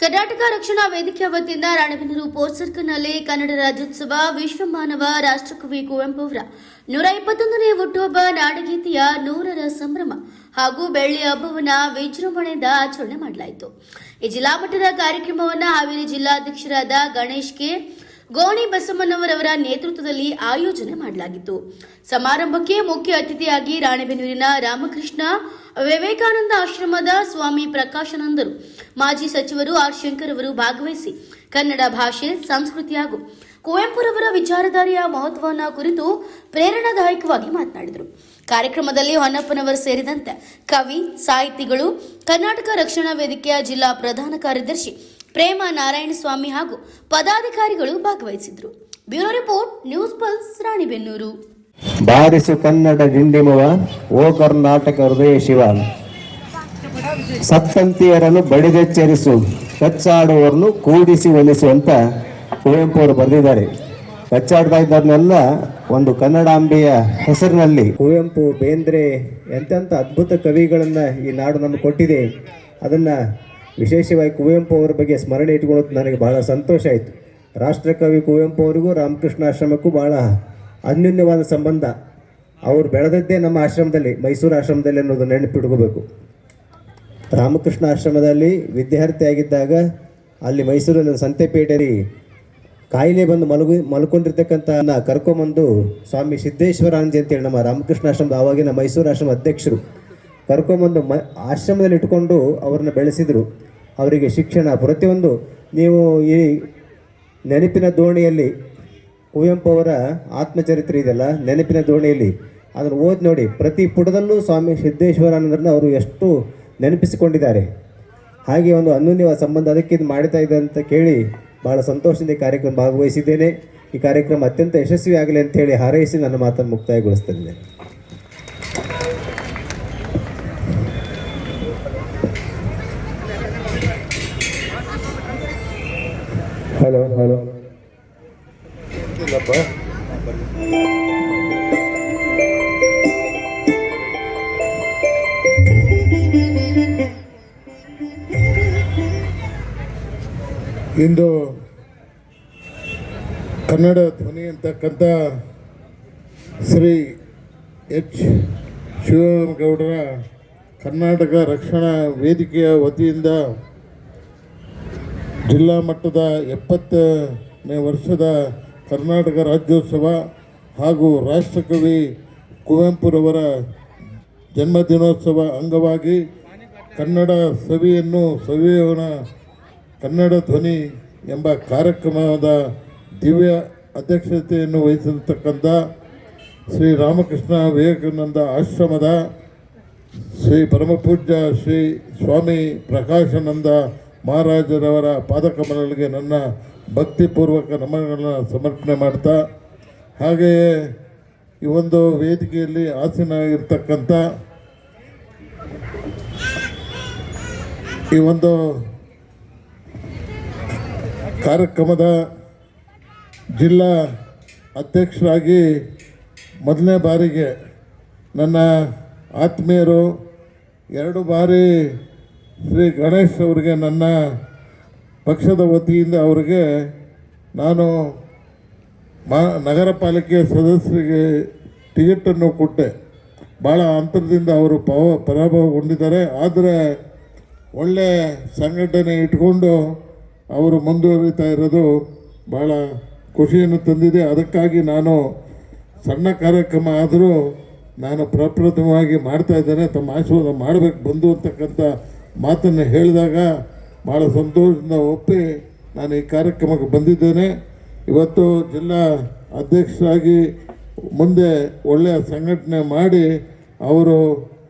ಕರ್ನಾಟಕ ರಕ್ಷಣಾ ವೇದಿಕೆ ವತಿಯಿಂದ ರಾಣೆಬೆನ್ನೂರು ಪೋರ್ಟ್ ಸರ್ಕಲ್ನಲ್ಲಿ ಕನ್ನಡ ರಾಜ್ಯೋತ್ಸವ ವಿಶ್ವ ಮಾನವ ರಾಷ್ಟ್ರಕವಿ ಕುವೆಂಪು ಅವರ 121ನೇ ಹುಟ್ಟುಹಬ್ಬ ನಾಡಗೀತೆಯ 100ರ ಸಂಭ್ರಮ ಹಾಗೂ ಬೆಳ್ಳಿ ಹಬ್ಬವನ್ನು ವಿಜೃಂಭಣೆಯಿಂದ ಆಚರಣೆ ಮಾಡಲಾಯಿತು. ಈ ಜಿಲ್ಲಾ ಮಟ್ಟದ ಕಾರ್ಯಕ್ರಮವನ್ನು ಹಾವೇರಿ ಜಿಲ್ಲಾಧ್ಯಕ್ಷರಾದ ಗಣೇಶ್ ಕೆ ಗೋಣಿ ಬಸಮ್ಮನವರವರ ನೇತೃತ್ವದಲ್ಲಿ ಆಯೋಜನೆ ಮಾಡಲಾಗಿತ್ತು. ಸಮಾರಂಭಕ್ಕೆ ಮುಖ್ಯ ಅತಿಥಿಯಾಗಿ ರಾಣೆಬೆನ್ನೂರಿನ ರಾಮಕೃಷ್ಣ ವಿವೇಕಾನಂದ ಆಶ್ರಮದ ಸ್ವಾಮಿ ಪ್ರಕಾಶಾನಂದರು, ಮಾಜಿ ಸಚಿವರು ಆರ್ ಶಂಕರ್ ಅವರು ಭಾಗವಹಿಸಿ ಕನ್ನಡ ಭಾಷೆ, ಸಂಸ್ಕೃತಿ ಹಾಗೂ ಕುವೆಂಪುರವರ ವಿಚಾರಧಾರೆಯ ಮಹತ್ವವನ್ನು ಕುರಿತು ಪ್ರೇರಣಾದಾಯಕವಾಗಿ ಮಾತನಾಡಿದರು. ಕಾರ್ಯಕ್ರಮದಲ್ಲಿ ಹೊನ್ನಪ್ಪನವರು ಸೇರಿದಂತೆ ಕವಿ, ಸಾಹಿತಿಗಳು, ಕರ್ನಾಟಕ ರಕ್ಷಣಾ ವೇದಿಕೆಯ ಜಿಲ್ಲಾ ಪ್ರಧಾನ ಕಾರ್ಯದರ್ಶಿ ಪ್ರೇಮ ನಾರಾಯಣಸ್ವಾಮಿ ಹಾಗೂ ಪದಾಧಿಕಾರಿಗಳು ಭಾಗವಹಿಸಿದ್ರು. Bureau report, news pulse, Ranebennur. ಬಾರಿಸು ಕನ್ನಡ ಡಿಂಡಿಮವ, ಓ ಕರ್ನಾಟಕ ಹೃದಯ ಶಿವ, ಸತ್ತಂತಿಯರನ್ನು ಬಡಿದೆಚ್ಚರಿಸು, ಕಚ್ಚಾಡುವವರನ್ನು ಕೂಡಿಸಿ ಒಲಿಸುವಂತ ಕುವೆಂಪು ಅವರು ಬರೆದಿದ್ದಾರೆ. ಕಚ್ಚಾಡ್ತಾ ಇದ್ದವ್ರನ್ನೆಲ್ಲ ಒಂದು ಕನ್ನಡಾಂಬೆಯ ಹೆಸರಿನಲ್ಲಿ ಕುವೆಂಪು, ಬೇಂದ್ರೆ ಎಂತೆಂಥ ಅದ್ಭುತ ಕವಿಗಳನ್ನ ಈ ನಾಡು ನಮಗೆ ಕೊಟ್ಟಿದೆ. ಅದನ್ನ ವಿಶೇಷವಾಗಿ ಕುವೆಂಪು ಅವರ ಬಗ್ಗೆ ಸ್ಮರಣೆ ಇಟ್ಕೊಳ್ಳೋದು ನನಗೆ ಬಹಳ ಸಂತೋಷ ಆಯಿತು. ರಾಷ್ಟ್ರಕವಿ ಕುವೆಂಪು ಅವರಿಗೂ ರಾಮಕೃಷ್ಣ ಆಶ್ರಮಕ್ಕೂ ಬಹಳ ಅನ್ಯೋನ್ಯವಾದ ಸಂಬಂಧ. ಅವರು ಬೆಳೆದದ್ದೇ ನಮ್ಮ ಆಶ್ರಮದಲ್ಲಿ, ಮೈಸೂರು ಆಶ್ರಮದಲ್ಲಿ ಅನ್ನೋದು ನೆನಪಿಟ್ಕೋಬೇಕು. ರಾಮಕೃಷ್ಣ ಆಶ್ರಮದಲ್ಲಿ ವಿದ್ಯಾರ್ಥಿಯಾಗಿದ್ದಾಗ ಅಲ್ಲಿ ಮೈಸೂರಲ್ಲಿ ಸಂತೆಪೇಟೆಯಲ್ಲಿ ಕಾಯಿಲೆ ಬಂದು ಮಲ್ಕೊಂಡಿರ್ತಕ್ಕಂಥ ಕರ್ಕೊಂಬಂದು ಸ್ವಾಮಿ ಸಿದ್ದೇಶ್ವರಾನಂದ ಅಂತೇಳಿ ನಮ್ಮ ರಾಮಕೃಷ್ಣ ಆಶ್ರಮದ ಆವಾಗಿನ ಮೈಸೂರು ಆಶ್ರಮ ಅಧ್ಯಕ್ಷರು ಕರ್ಕೊಂಬಂದು ಆಶ್ರಮದಲ್ಲಿ ಇಟ್ಕೊಂಡು ಅವ್ರನ್ನ ಬೆಳೆಸಿದರು. ಅವರಿಗೆ ಶಿಕ್ಷಣ ಪ್ರತಿಯೊಂದು, ನೀವು ಈ ನೆನಪಿನ ದೋಣಿಯಲ್ಲಿ ಕುವೆಂಪು ಅವರ ಆತ್ಮಚರಿತ್ರೆ ಇದೆಯಲ್ಲ, ನೆನಪಿನ ದೋಣಿಯಲ್ಲಿ ಅದನ್ನು ಓದಿ ನೋಡಿ. ಪ್ರತಿ ಪುಟದಲ್ಲೂ ಸ್ವಾಮಿ ಸಿದ್ದೇಶ್ವರಾನಂದರನ್ನ ಅವರು ಎಷ್ಟು ನೆನಪಿಸಿಕೊಂಡಿದ್ದಾರೆ. ಹಾಗೆ ಒಂದು ಅನ್ಯೋನ್ಯ ಸಂಬಂಧ, ಅದಕ್ಕೆ ಇದು ಮಾಡ್ತಾ ಇದೆ ಅಂತ ಕೇಳಿ ಭಾಳ ಸಂತೋಷದಿಂದ ಈ ಕಾರ್ಯಕ್ರಮ ಭಾಗವಹಿಸಿದ್ದೇನೆ. ಈ ಕಾರ್ಯಕ್ರಮ ಅತ್ಯಂತ ಯಶಸ್ವಿ ಆಗಲಿ ಅಂತೇಳಿ ಹಾರೈಸಿ ನನ್ನ ಮಾತನ್ನು ಮುಕ್ತಾಯಗೊಳಿಸ್ತೇನೆ. ಹಲೋ ಹಲೋ ಇಂದು ಕನ್ನಡ ಧ್ವನಿ ಅಂತಕ್ಕಂಥ ಶ್ರೀ ಎಚ್ ಶಿವಗೌಡರ ಕರ್ನಾಟಕ ರಕ್ಷಣಾ ವೇದಿಕೆಯ ವತಿಯಿಂದ ಜಿಲ್ಲಾ ಮಟ್ಟದ 70ನೇ ವರ್ಷದ ಕರ್ನಾಟಕ ರಾಜ್ಯೋತ್ಸವ ಹಾಗೂ ರಾಷ್ಟ್ರಕವಿ ಕುವೆಂಪುರವರ ಜನ್ಮದಿನೋತ್ಸವ ಅಂಗವಾಗಿ ಕನ್ನಡ ಸವಿಯನ್ನು ಸವಿಯೋಣ ಕನ್ನಡ ಧ್ವನಿ ಎಂಬ ಕಾರ್ಯಕ್ರಮದ ದಿವ್ಯ ಅಧ್ಯಕ್ಷತೆಯನ್ನು ವಹಿಸಿರ್ತಕ್ಕಂಥ ಶ್ರೀ ರಾಮಕೃಷ್ಣ ವಿವೇಕಾನಂದ ಆಶ್ರಮದ ಶ್ರೀ ಪರಮಪೂಜ್ಯ ಶ್ರೀ ಸ್ವಾಮಿ ಪ್ರಕಾಶಾನಂದ ಮಹಾರಾಜರವರ ಪಾದಕಮಲಗಳಿಗೆ ನನ್ನ ಭಕ್ತಿಪೂರ್ವಕ ನಮನಗಳನ್ನು ಸಮರ್ಪಣೆ ಮಾಡ್ತಾ, ಹಾಗೆಯೇ ಈ ಒಂದು ವೇದಿಕೆಯಲ್ಲಿ ಆಸೀನರಾಗಿರ್ತಕ್ಕಂಥ ಈ ಒಂದು ಕಾರ್ಯಕ್ರಮದ ಜಿಲ್ಲಾ ಅಧ್ಯಕ್ಷರಾಗಿ ಮೊದಲನೇ ಬಾರಿಗೆ ನನ್ನ ಆತ್ಮೀಯರು, 2 ಬಾರಿ ಶ್ರೀ ಗಣೇಶ್ ಅವರಿಗೆ ನನ್ನ ಪಕ್ಷದ ವತಿಯಿಂದ ಅವರಿಗೆ ನಾನು ನಗರ ಪಾಲಿಕೆ ಸದಸ್ಯರಿಗೆ ಟಿಕೆಟನ್ನು ಕೊಟ್ಟೆ. ಭಾಳ ಅಂತರದಿಂದ ಅವರು ಪರಾಭವಗೊಂಡಿದ್ದಾರೆ. ಆದರೆ ಒಳ್ಳೆಯ ಸಂಘಟನೆ ಇಟ್ಕೊಂಡು ಅವರು ಮುಂದುವರಿತಾ ಇರೋದು ಭಾಳ ಖುಷಿಯನ್ನು ತಂದಿದೆ. ಅದಕ್ಕಾಗಿ ನಾನು ಸಣ್ಣ ಕಾರ್ಯಕ್ರಮ ಆದರೂ ನಾನು ಪ್ರಪ್ರಥಮವಾಗಿ ಮಾಡ್ತಾಯಿದ್ದೇನೆ. ತಮ್ಮ ಆಶೀರ್ವಾದ ಮಾಡಬೇಕು ಬಂದು ಅಂತಕ್ಕಂಥ ಮಾತನ್ನು ಹೇಳಿದಾಗ ಭಾಳ ಸಂತೋಷದಿಂದ ಒಪ್ಪಿ ನಾನು ಈ ಕಾರ್ಯಕ್ರಮಕ್ಕೆ ಬಂದಿದ್ದೇನೆ. ಇವತ್ತು ಜಿಲ್ಲಾ ಅಧ್ಯಕ್ಷರಾಗಿ ಮುಂದೆ ಒಳ್ಳೆಯ ಸಂಘಟನೆ ಮಾಡಿ ಅವರು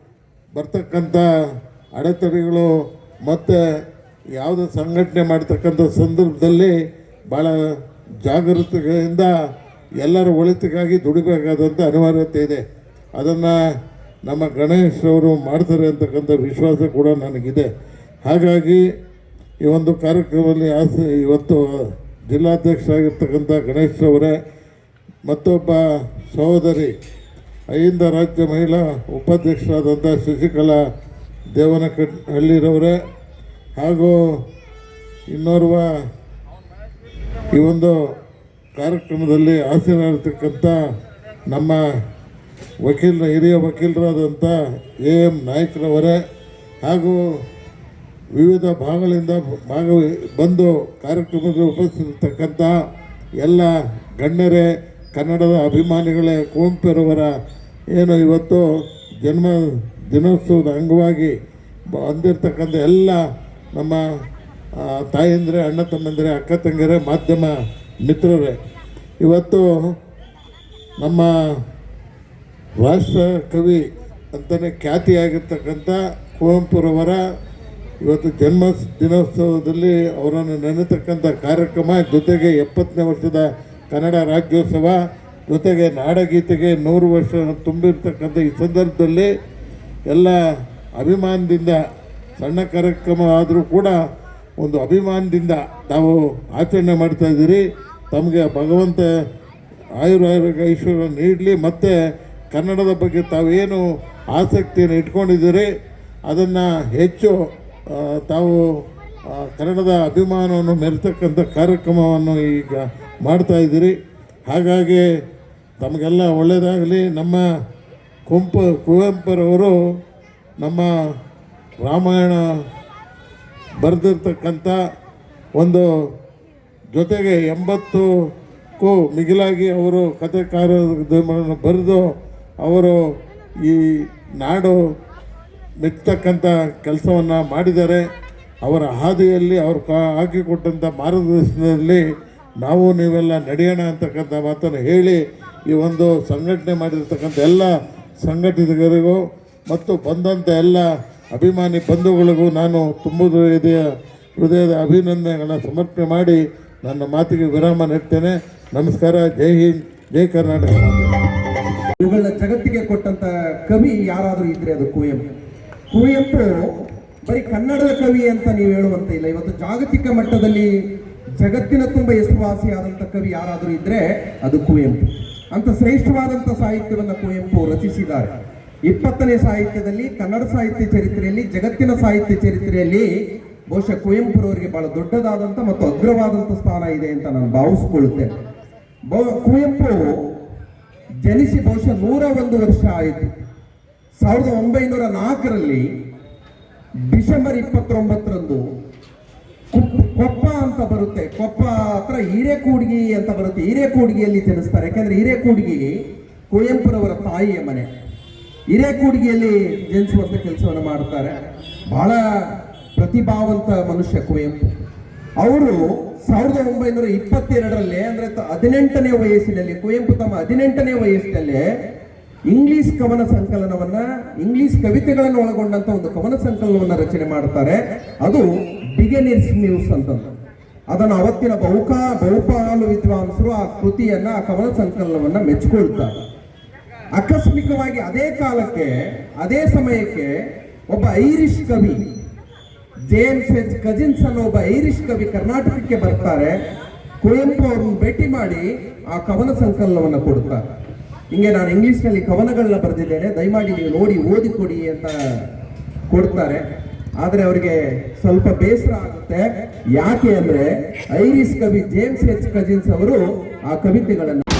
ಬರ್ತಕ್ಕಂಥ ಅಡೆತಡೆಗಳು ಮತ್ತು ಯಾವುದೇ ಸಂಘಟನೆ ಮಾಡ್ತಕ್ಕಂಥ ಸಂದರ್ಭದಲ್ಲಿ ಭಾಳ ಜಾಗೃತಿಯಿಂದ ಎಲ್ಲರ ಒಳಿತಿಗಾಗಿ ದುಡಿಬೇಕಾದಂಥ ಅನಿವಾರ್ಯತೆ ಇದೆ. ಅದನ್ನು ನಮ್ಮ ಗಣೇಶ್ ಅವರು ಮಾಡ್ತಾರೆ ಅಂತಕ್ಕಂಥ ವಿಶ್ವಾಸ ಕೂಡ ನನಗಿದೆ. ಹಾಗಾಗಿ ಈ ಒಂದು ಕಾರ್ಯಕ್ರಮದಲ್ಲಿ ಇವತ್ತು ಜಿಲ್ಲಾಧ್ಯಕ್ಷರಾಗಿರ್ತಕ್ಕಂಥ ಗಣೇಶ್ ಅವರೇ, ಮತ್ತೊಬ್ಬ ಸಹೋದರಿ ಅಹಿಂದ ರಾಜ್ಯ ಮಹಿಳಾ ಉಪಾಧ್ಯಕ್ಷರಾದಂಥ ಶಶಿಕಲಾ ದೇವನಹಳ್ಳಿರವರೇ ಹಾಗೂ ಇನ್ನೋರ್ವ ಈ ಒಂದು ಕಾರ್ಯಕ್ರಮದಲ್ಲಿ ಹಾಸನಿರ್ತಕ್ಕಂಥ ನಮ್ಮ ಹಿರಿಯ ವಕೀಲರಾದಂಥ AM ನಾಯ್ಕರವರೇ ಹಾಗೂ ವಿವಿಧ ಭಾಗಗಳಿಂದ ಬಂದು ಕಾರ್ಯಕ್ರಮದಲ್ಲಿ ಉಪಸ್ಥಿತರ್ತಕ್ಕಂಥ ಎಲ್ಲ ಗಣ್ಯರೇ, ಕನ್ನಡದ ಅಭಿಮಾನಿಗಳೇ, ಕುವೆಂಪುರವರ ಏನು ಇವತ್ತು ಜನ್ಮ ದಿನೋತ್ಸವದ ಅಂಗವಾಗಿ ಬಂದಿರತಕ್ಕಂಥ ಎಲ್ಲ ನಮ್ಮ ತಾಯಂದಿರೇ, ಅಣ್ಣ ತಮ್ಮಂದಿರೇ, ಅಕ್ಕ ತಂಗಿಯರೇ, ಮಾಧ್ಯಮ ಮಿತ್ರರೇ, ಇವತ್ತು ನಮ್ಮ ರಾಷ್ಟ್ರ ಕವಿ ಅಂತಲೇ ಖ್ಯಾತಿಯಾಗಿರ್ತಕ್ಕಂಥ ಕುವೆಂಪುರವರ ಇವತ್ತು ಜನ್ಮ ದಿನೋತ್ಸವದಲ್ಲಿ ಅವರನ್ನು ನೆನೆತಕ್ಕಂಥ ಕಾರ್ಯಕ್ರಮ, ಜೊತೆಗೆ 70ನೇ ವರ್ಷದ ಕನ್ನಡ ರಾಜ್ಯೋತ್ಸವ, ಜೊತೆಗೆ ನಾಡಗೀತೆಗೆ 100 ವರ್ಷ ತುಂಬಿರ್ತಕ್ಕಂಥ ಈ ಸಂದರ್ಭದಲ್ಲಿ ಎಲ್ಲ ಅಭಿಮಾನದಿಂದ, ಸಣ್ಣ ಕಾರ್ಯಕ್ರಮ ಆದರೂ ಕೂಡ ಒಂದು ಅಭಿಮಾನದಿಂದ ತಾವು ಆಚರಣೆ ಮಾಡ್ತಾಯಿದ್ದೀರಿ. ತಮಗೆ ಭಗವಂತ ಆಯುರಾರೋಗ್ಯ ಐಶ್ವರ್ಯ ನೀಡಲಿ. ಮತ್ತು ಕನ್ನಡದ ಬಗ್ಗೆ ತಾವೇನು ಆಸಕ್ತಿಯನ್ನು ಇಟ್ಕೊಂಡಿದ್ದೀರಿ ಅದನ್ನು ಹೆಚ್ಚು ತಾವು ಕನ್ನಡದ ಅಭಿಮಾನವನ್ನು ಮೆರೆತಕ್ಕಂಥ ಕಾರ್ಯಕ್ರಮವನ್ನು ಈಗ ಮಾಡ್ತಾಯಿದ್ದೀರಿ. ಹಾಗಾಗಿ ತಮಗೆಲ್ಲ ಒಳ್ಳೆಯದಾಗಲಿ. ನಮ್ಮ ಕುವೆಂಪುರವರು ನಮ್ಮ ರಾಮಾಯಣ ಬರೆದಿರ್ತಕ್ಕಂಥ ಒಂದು ಜೊತೆಗೆ 80ಕ್ಕೂ ಮಿಗಿಲಾಗಿ ಅವರು ಕಥೆಕಾರವನ್ನು ಬರೆದು ಅವರು ಈ ನಾಡು ಮೆಚ್ಚತಕ್ಕಂಥ ಕೆಲಸವನ್ನು ಮಾಡಿದ್ದಾರೆ. ಅವರ ಹಾದಿಯಲ್ಲಿ ಅವರು ಹಾಕಿಕೊಟ್ಟಂಥ ಮಾರ್ಗದರ್ಶನದಲ್ಲಿ ನಾವು ನೀವೆಲ್ಲ ನಡೆಯೋಣ ಅಂತಕ್ಕಂಥ ಮಾತನ್ನು ಹೇಳಿ ಈ ಒಂದು ಸಂಘಟನೆ ಮಾಡಿರ್ತಕ್ಕಂಥ ಎಲ್ಲ ಸಂಘಟಕರಿಗೂ ಮತ್ತು ಬಂದಂಥ ಎಲ್ಲ ಅಭಿಮಾನಿ ಬಂಧುಗಳಿಗೂ ನಾನು ಹೃದಯದ ಅಭಿನಂದನೆಗಳನ್ನು ಸಮರ್ಪಣೆ ಮಾಡಿ ನನ್ನ ಮಾತಿಗೆ ವಿರಾಮ ನೀಡ್ತೇನೆ. ನಮಸ್ಕಾರ. ಜೈ ಹಿಂದ್, ಜೈ ಕರ್ನಾಟಕ. ಇವುಗಳನ್ನ ಜಗತ್ತಿಗೆ ಕೊಟ್ಟಂತ ಕವಿ ಯಾರಾದರೂ ಇದ್ರೆ ಅದು ಕುವೆಂಪು. ಕುವೆಂಪು ಬರೀ ಕನ್ನಡದ ಕವಿ ಅಂತ ನೀವು ಹೇಳುವಂತ ಇಲ್ಲ. ಇವತ್ತು ಜಾಗತಿಕ ಮಟ್ಟದಲ್ಲಿ ಜಗತ್ತಿನ ತುಂಬ ಹೆಸರುವಾಸಿಯಾದಂಥ ಕವಿ ಯಾರಾದರೂ ಇದ್ರೆ ಅದು ಕುವೆಂಪು. ಅಂತ ಶ್ರೇಷ್ಠವಾದಂಥ ಸಾಹಿತ್ಯವನ್ನು ಕುವೆಂಪು ರಚಿಸಿದ್ದಾರೆ. 20ನೇ ಸಾಹಿತ್ಯದಲ್ಲಿ, ಕನ್ನಡ ಸಾಹಿತ್ಯ ಚರಿತ್ರೆಯಲ್ಲಿ, ಜಗತ್ತಿನ ಸಾಹಿತ್ಯ ಚರಿತ್ರೆಯಲ್ಲಿ ಬಹುಶಃ ಕುವೆಂಪುರವರಿಗೆ ಬಹಳ ದೊಡ್ಡದಾದಂಥ ಮತ್ತು ಅಗ್ರವಾದಂಥ ಸ್ಥಾನ ಇದೆ ಅಂತ ನಾನು ಭಾವಿಸ್ಕೊಳ್ಳುತ್ತೇನೆ. ಕುವೆಂಪು ಜನಿಸಿ ಬಹುಶಃ 101 ವರ್ಷ ಆಯಿತು. 1904ರಲ್ಲಿ ಡಿಸೆಂಬರ್ 29ರಂದು ಕೊಪ್ಪ ಅಂತ ಬರುತ್ತೆ, ಕೊಪ್ಪ ಹತ್ರ ಹಿರೇಕೂಡ್ಗಿ ಅಂತ ಬರುತ್ತೆ, ಹಿರೇಕೂಡ್ಗಿಯಲ್ಲಿ ಜನಿಸ್ತಾರೆ. ಯಾಕಂದ್ರೆ ಹಿರೇಕೂಡ್ಗಿ ಕುವೆಂಪುರವರ ತಾಯಿಯ ಮನೆ. ಹಿರೇಕೂಡ್ಗಿಯಲ್ಲಿ ಜನಿಸುವಂತ ಕೆಲಸವನ್ನು ಮಾಡ್ತಾರೆ. ಬಹಳ ಪ್ರತಿಭಾವಂತ ಮನುಷ್ಯ ಕುವೆಂಪು. ಅವರು 1922ರಲ್ಲಿ ಅಂದ್ರೆ 18ನೇ ವಯಸ್ಸಿನಲ್ಲಿ, ಕುವೆಂಪು ತಮ್ಮ 18ನೇ ವಯಸ್ಸಿನಲ್ಲೇ ಇಂಗ್ಲಿಷ್ ಕವನ ಸಂಕಲನವನ್ನ, ಇಂಗ್ಲಿಷ್ ಕವಿತೆಗಳನ್ನು ಒಳಗೊಂಡಂತ ಒಂದು ಕವನ ಸಂಕಲನವನ್ನ ರಚನೆ ಮಾಡ್ತಾರೆ. ಅದು ಬಿಗಿನರ್ಸ್ ಮ್ಯೂಸ್ ಅಂತ. ಅದನ್ನು ಅವತ್ತಿನ ಬಹುಪಾಲು ವಿದ್ವಾಂಸರು ಆ ಕೃತಿಯನ್ನ, ಆ ಕವನ ಸಂಕಲನವನ್ನ ಮೆಚ್ಚಿಕೊಳ್ತಾರೆ. ಆಕಸ್ಮಿಕವಾಗಿ ಅದೇ ಕಾಲಕ್ಕೆ, ಅದೇ ಸಮಯಕ್ಕೆ ಒಬ್ಬ ಐರಿಷ್ ಕವಿ ಜೇಮ್ಸ್ H. ಕಜಿನ್ಸ್ ಅನ್ನೋ ಒಬ್ಬ ಐರಿಷ್ ಕವಿ ಕರ್ನಾಟಕಕ್ಕೆ ಬರ್ತಾರೆ. ಕುವೆಂಪು ಅವ್ರನ್ನ ಭೇಟಿ ಮಾಡಿ ಆ ಕವನ ಸಂಕಲನವನ್ನು ಕೊಡ್ತಾರೆ. ಹಿಂಗೆ ನಾನು ಇಂಗ್ಲಿಷ್ನಲ್ಲಿ ಕವನಗಳನ್ನ ಬರೆದಿದ್ದೇನೆ, ದಯಮಾಡಿ ನೀವು ನೋಡಿ ಓದಿಕೊಡಿ ಅಂತ ಕೊಡ್ತಾರೆ. ಆದರೆ ಅವರಿಗೆ ಸ್ವಲ್ಪ ಬೇಸರ ಆಗುತ್ತೆ. ಯಾಕೆ ಅಂದ್ರೆ ಐರಿಷ್ ಕವಿ ಜೇಮ್ಸ್ H. ಕಜಿನ್ಸ್ ಅವರು ಆ ಕವಿತೆಗಳನ್ನು